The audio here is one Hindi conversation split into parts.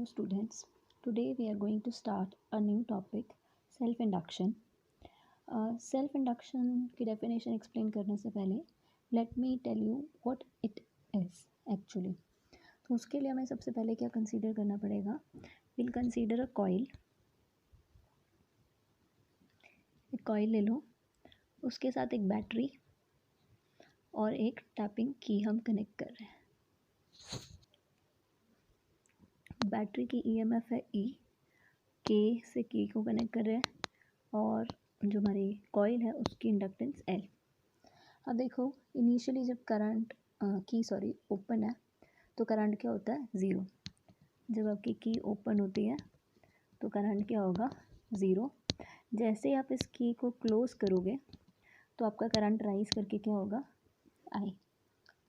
Hello students, today we are going to start a new topic self-induction. Self-induction की definition explain करने से पहले let me tell you what it is actually. तो उसके लिए हमें सबसे पहले क्या consider करना पड़ेगा? We'll consider a coil. एक coil ले लो, उसके साथ एक बैटरी और एक टैपिंग की हम कनेक्ट कर रहे हैं. बैटरी की EMF है E, K से की को कनेक्ट कर रहे हैं और जो हमारी कॉइल है उसकी इंडक्टेंस L. अब देखो इनिशियली जब करंट ओपन है तो करंट क्या होता है 0. जब आपकी की ओपन होती है तो करंट क्या होगा 0. जैसे ही आप इस की को क्लोज करोगे तो आपका करंट राइज करके क्या होगा I.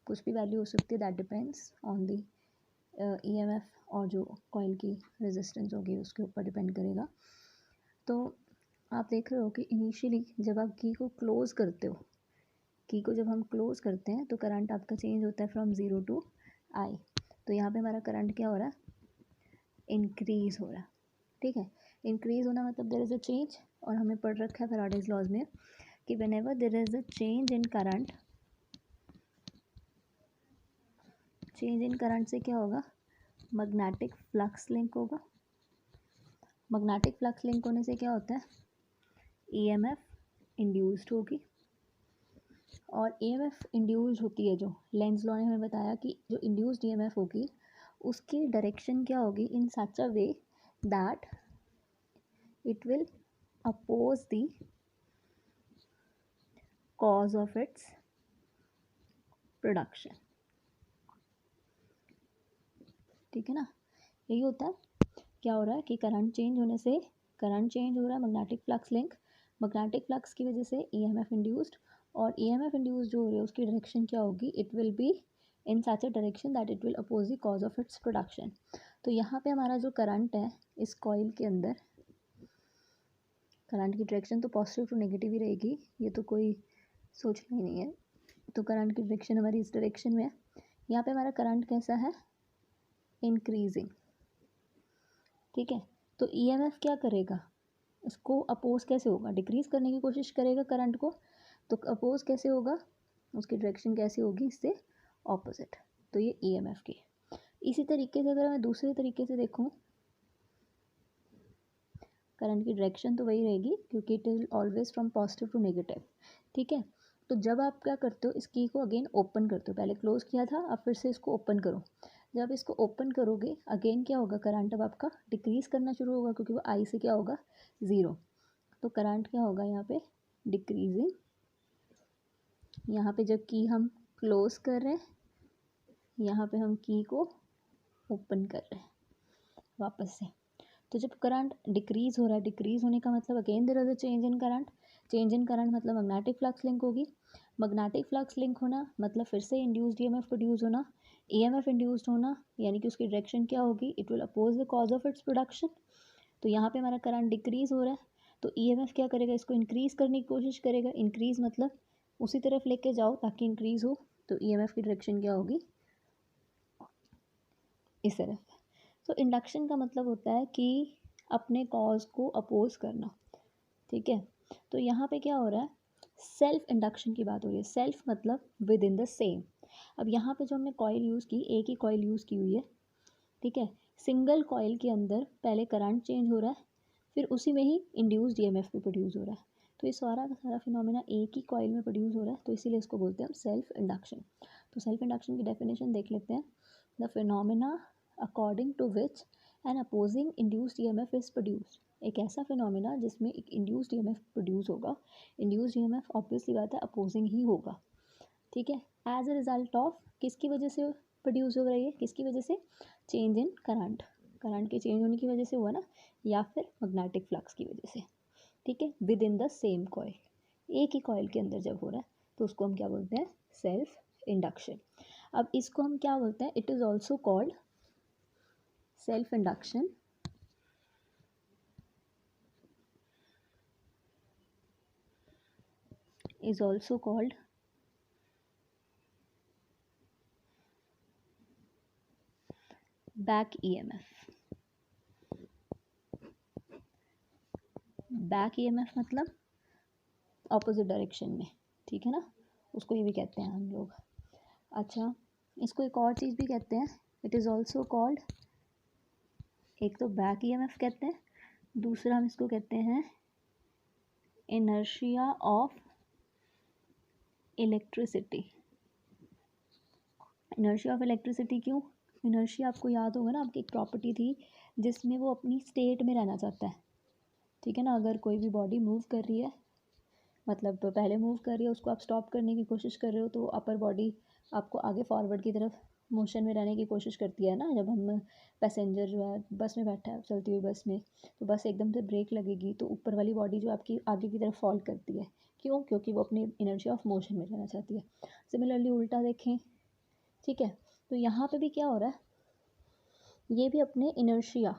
कुछ भी वैल्यू हो सकती है, that depends on the EMF और जो कॉइल की रेजिस्टेंस होगी उसके ऊपर डिपेंड करेगा. तो आप देख रहे हो कि इनिशियली जब आप की को क्लोज करते हो, की को जब हम क्लोज करते हैं तो करंट आपका चेंज होता है फ्रॉम 0 टू I. तो यहाँ पे हमारा करंट क्या हो रहा है, इंक्रीज हो रहा है. ठीक है, इंक्रीज होना मतलब देयर इज़ अ चेंज. और हमें पढ़ रखा है फैराडेज लॉज में कि whenever there is a change in current, change in current से क्या होगा, मैग्नेटिक फ्लक्स लिंक होगा. मैग्नेटिक फ्लक्स लिंक होने से क्या होता है, EMF इंड्यूस्ड होगी. और EMF इंड्यूस्ड होती है, जो लेंज लॉ ने हमें बताया कि जो इंड्यूस्ड EMF होगी उसकी डायरेक्शन क्या होगी, in such a way that it will oppose the cause of its production. ठीक है ना, यही होता है. क्या हो रहा है कि करंट चेंज होने से, करंट चेंज हो रहा है, magnetic flux link, magnetic flux की वजह से EMF इंड्यूस्ड. और EMF इंड्यूस्ड जो हो रही है उसकी डायरेक्शन क्या होगी, it will be in such a direction that it will oppose the cause of its production. तो यहाँ पे हमारा जो करंट है इस कॉइल के अंदर, करंट की डायरेक्शन तो पॉजिटिव टू नेगेटिव ही रहेगी, ये तो कोई सोचना ही नहीं है. तो करंट की डायरेक्शन हमारी इस डायरेक्शन में है. यहाँ पे हमारा करंट कैसा है, इंक्रीजिंग. ठीक है, तो EMF क्या करेगा, इसको अपोज कैसे होगा, डिक्रीज करने की कोशिश करेगा करंट को. तो अपोज कैसे होगा, उसकी डायरेक्शन कैसी होगी, इससे ऑपोजिट. तो ये EMF की. इसी तरीके से अगर मैं दूसरे तरीके से देखूं, करंट की डायरेक्शन तो वही रहेगी क्योंकि it is always from positive to negative. ठीक है, तो जब आप क्या करते हो, इस की को अगेन ओपन करते हो, पहले क्लोज किया था अब फिर से इसको ओपन करो. जब इसको ओपन करोगे अगेन क्या होगा, करंट अब आपका डिक्रीज करना शुरू होगा क्योंकि वो I से क्या होगा 0. तो करंट क्या होगा यहाँ पे डिक्रीजिंग. यहाँ पे जब की हम क्लोज कर रहे हैं, यहाँ पे हम की को ओपन कर रहे हैं वापस से. तो जब करंट डिक्रीज हो रहा है, डिक्रीज होने का मतलब again there is a change in current. Change in current मतलब मैग्नेटिक फ्लक्स लिंक होगी. मैग्नेटिक फ्लक्स लिंक होना मतलब फिर से इंड्यूस्ड EMF प्रोड्यूस होना. EMF इंड्यूस्ड होना यानी कि उसकी डायरेक्शन क्या होगी, it will oppose the cause of its production. तो यहाँ पे हमारा करंट डिक्रीज हो रहा है तो EMF क्या करेगा, इसको इंक्रीज करने की कोशिश करेगा. इंक्रीज मतलब उसी तरफ लेके जाओ ताकि इंक्रीज हो. तो EMF की डायरेक्शन क्या होगी, इस तरफ. तो इंडक्शन का मतलब होता है कि अपने कॉज को अपोज करना. ठीक है, तो यहाँ पे क्या हो रहा है, सेल्फ इंडक्शन की बात हो रही है. सेल्फ मतलब विद इन द सेम. अब यहाँ पे जो हमने कॉइल यूज़ की, एक ही कॉइल यूज़ की हुई है. ठीक है, सिंगल कॉइल के अंदर पहले करंट चेंज हो रहा है, फिर उसी में ही इंड्यूस्ड EMF भी प्रोड्यूस हो रहा है. तो ये सारा का सारा फिनोमेना एक ही कॉइल में प्रोड्यूस हो रहा है, तो इसीलिए इसको बोलते हैं हम सेल्फ इंडक्शन. तो सेल्फ इंडक्शन की डेफिनेशन देख लेते हैं. The phenomena according to which an opposing induced EMF is produced. एक ऐसा फिनोमेना जिसमें एक इंड्यूस्ड EMF प्रोड्यूस होगा. इंड्यूस्ड EMF ऑब्वियसली बात है अपोजिंग ही होगा. ठीक है, एज अ रिजल्ट ऑफ किसकी वजह से प्रोड्यूस हो रही है, किसकी वजह से, चेंज इन करंट. करंट के चेंज होने की वजह से हुआ ना, या फिर मैग्नेटिक फ्लक्स की वजह से. ठीक है, with in the same coil, एक ही कॉइल के अंदर जब हो रहा है तो उसको हम क्या बोलते हैं, सेल्फ इंडक्शन. अब इसको हम क्या बोलते हैं, it is also called self induction is also called back EMF. Back EMF मतलब ऑपोजिट डायरेक्शन में, ठीक है ना, उसको ये भी कहते हैं हम लोग। अच्छा, इसको एक और चीज़ भी कहते हैं, इट इज़ ऑल्सो कॉल्ड, एक तो बैक ईएमएफ कहते हैं, दूसरा हम इसको कहते हैं inertia of electricity. Inertia of electricity क्यों? इनर्शिया आपको याद होगा ना, आपकी एक प्रॉपर्टी थी जिसमें वो अपनी स्टेट में रहना चाहता है, ठीक है ना। अगर कोई भी बॉडी मूव कर रही है, मतलब पहले मूव कर रही है, उसको आप स्टॉप करने की कोशिश कर रहे हो, तो अपर बॉडी आपको आगे फॉरवर्ड की तरफ मोशन में रहने की कोशिश करती है ना। जब हम पैसेंजर जो है बस में बैठा है, चलती हुई बस में, तो बस एकदम से ब्रेक लगेगी तो ऊपर वाली बॉडी जो आपकी आगे की तरफ फॉल करती है, क्यों? क्योंकि वो अपनी एनर्जी ऑफ मोशन में रहना चाहती है। सिमिलरली उल्टा देखें, ठीक है, तो यहाँ पे भी क्या हो रहा है, ये भी अपने इनर्शिया,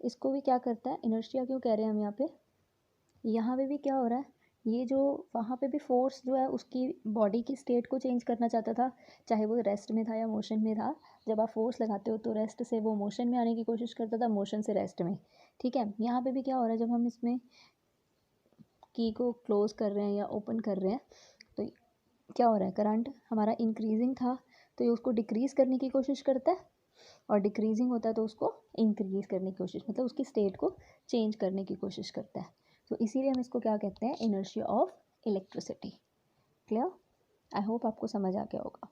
इसको भी क्या करता है, इनर्शिया क्यों कह रहे हैं हम यहाँ पे, यहाँ पे भी क्या हो रहा है, ये जो वहाँ पे भी फोर्स जो है उसकी बॉडी की स्टेट को चेंज करना चाहता था, चाहे वो रेस्ट में था या मोशन में था। जब आप फोर्स लगाते हो तो रेस्ट से वो मोशन में आने की कोशिश करता था, मोशन से रेस्ट में, ठीक है। यहाँ पे भी क्या हो रहा है, जब हम इसमें की को क्लोज कर रहे हैं या ओपन कर रहे हैं, तो क्या हो रहा है, करंट हमारा इंक्रीजिंग था तो ये उसको डिक्रीज़ करने की कोशिश करता है, और डिक्रीजिंग होता है तो उसको इंक्रीज़ करने की कोशिश, मतलब उसकी स्टेट को चेंज करने की कोशिश करता है। तो इसीलिए हम इसको क्या कहते हैं, inertia of electricity. Clear? I hope आपको समझ आ गया होगा।